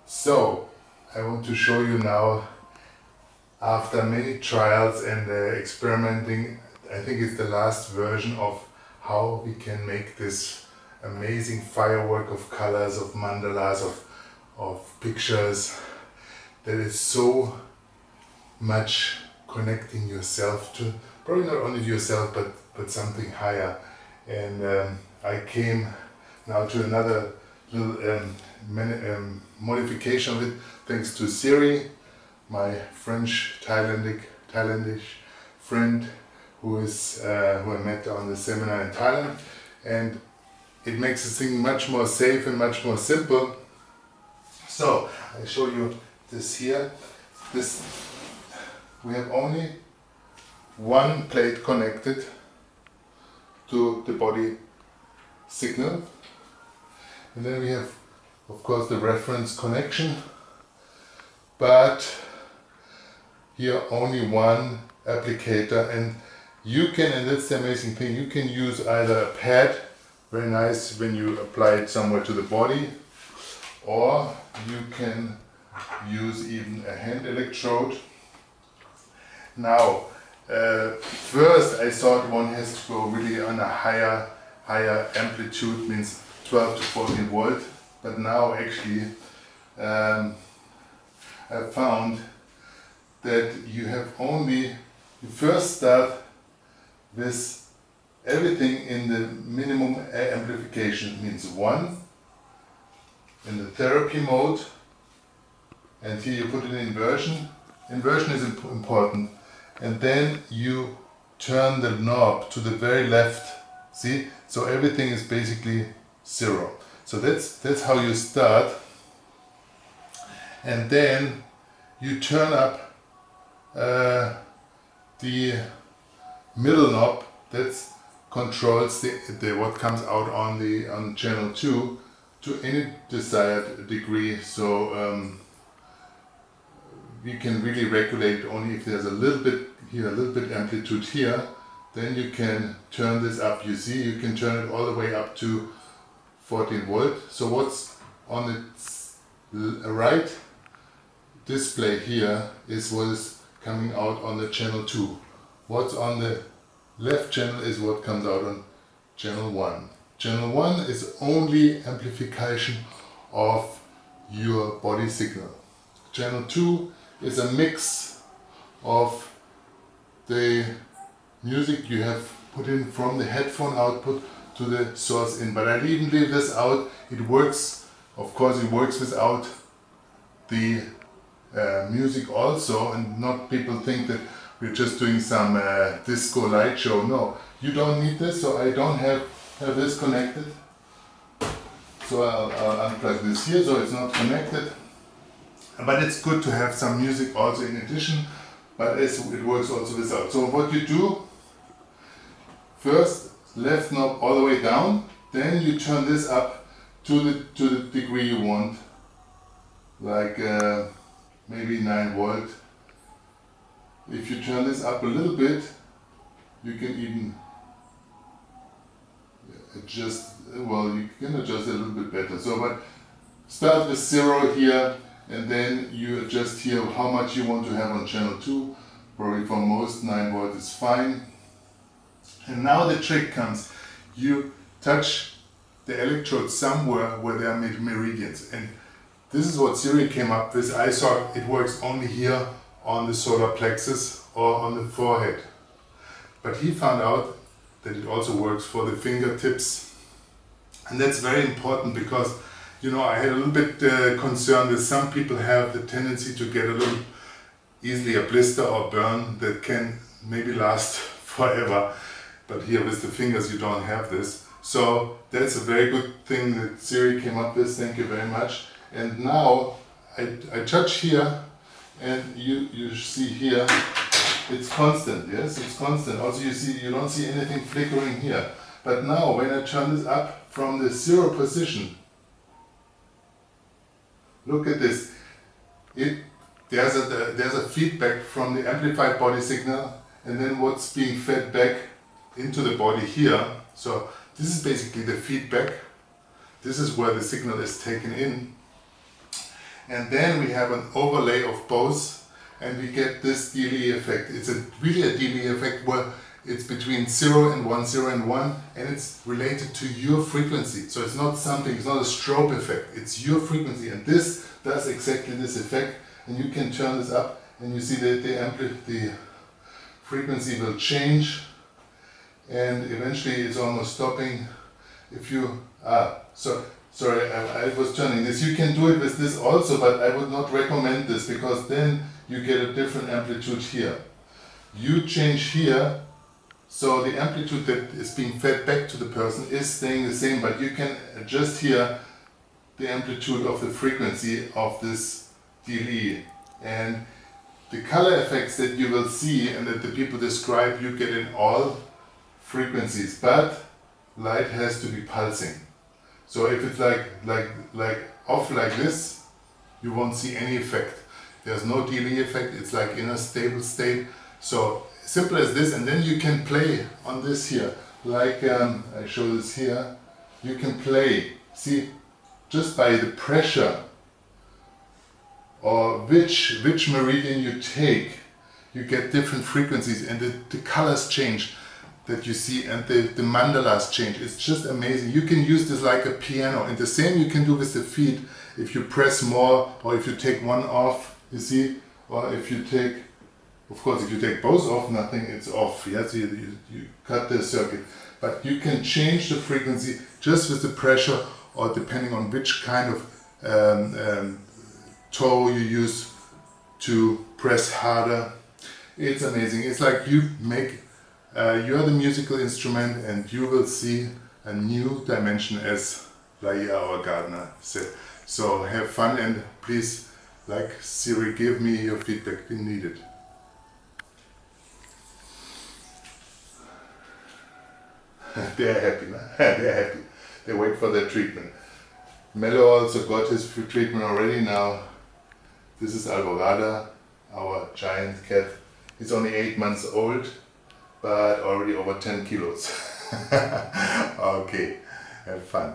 So, I want to show you now, after many trials and experimenting, I think it's the last version of how we can make this amazing firework of colors, of mandalas, of pictures that is so much connecting yourself to, probably not only yourself, but something higher. And I came now to another little modification of it, thanks to Siri, my French Thailandish friend who I met on the seminar in Thailand, and it makes the thing much more safe and much more simple. So I show you this here. We have only one plate connected to the body signal, and then we have, of course, the reference connection, but here only one applicator, and you can, and that's the amazing thing, you can use either a pad, very nice when you apply it somewhere to the body, or you can use even a hand electrode. Now, first I thought one has to go really on a higher amplitude, means 12 to 14 volt, but now actually I found that you first start with everything in the minimum amplification, means 1 in the therapy mode, and here you put it in inversion. Inversion is important, and then you turn the knob to the very left, see? So everything is basically 0. So that's how you start, and then you turn up the middle knob that controls what comes out on channel 2 to any desired degree. So we can really regulate only if there's a little bit here, a little bit amplitude here. Then you can turn this up. You see, you can turn it all the way up to 14 volt. So what's on the right display here is what is coming out on the channel 2. What's on the left channel is what comes out on channel 1. Channel 1 is only amplification of your body signal. Channel 2 is a mix of the music you have put in from the headphone output to the source in. But I even leave this out. It works, of course, it works without the music also, and not people think that we're just doing some disco light show. No, you don't need this, so I don't have this connected. So I'll unplug this here, so it's not connected. But it's good to have some music also in addition, but it works also without. So what you do, first left knob all the way down, then you turn this up to the degree you want, like maybe 9 volt. If you turn this up a little bit, you can even adjust, well, you can adjust it a little bit better. So, but start with 0 here, and then you adjust here how much you want to have on channel 2. Probably for most 9 volt is fine. And now the trick comes. You touch the electrode somewhere where there are meridians. And this is what Siri came up with. I thought it works only here on the solar plexus or on the forehead. But he found out that it also works for the fingertips. And that's very important because, you know, I had a little bit concern that some people have the tendency to get a little easily a blister or burn that can maybe last forever. But here with the fingers you don't have this. So that's a very good thing that Siri came up with. Thank you very much. And now I touch here, and you see here it's constant. Yes, it's constant. Also you don't see anything flickering here. But now when I turn this up from the 0 position, look at this. There's a feedback from the amplified body signal, and then what's being fed back into the body here. So this is basically the feedback. This is where the signal is taken in. and then we have an overlay of both, and we get this delay effect. It's really a delay effect where it's between 0 and 1, 0 and 1, and it's related to your frequency. So it's not something, it's not a strobe effect, it's your frequency, and this does exactly this effect. And you can turn this up, and you see that the frequency will change, and eventually it's almost stopping. If you sorry, I was turning this. You can do it with this also, but I would not recommend this, because then you get a different amplitude here. You change here, so the amplitude that is being fed back to the person is staying the same, but you can adjust here the amplitude of the frequency of this delay. And the color effects that you will see and that the people describe, you get in all frequencies, but light has to be pulsing. So if it's like off like this, you won't see any effect. There's no delay effect, it's like in a stable state. So simple as this, and then you can play on this here. Like I show this here, you can play, see, just by the pressure or which meridian you take, you get different frequencies, and the colors change that you see, and the mandalas change. It's just amazing. You can use this like a piano, and the same you can do with the feet. If you press more, or if you take one off, you see, or if you take, of course, if you take both off, nothing, it's off. Yes, you cut the circuit. But you can change the frequency just with the pressure, or depending on which kind of toe you use to press harder. It's amazing. It's like you make, you're the musical instrument, and you will see a new dimension, as Laia, our gardener, said. So have fun, and please, like Siri, give me your feedback. We need it. They're happy, no? They're happy. They wait for their treatment. Mello also got his treatment already now. This is Alvorada, our giant cat. He's only 8 months old, but already over 10 kilos. Okay, have fun.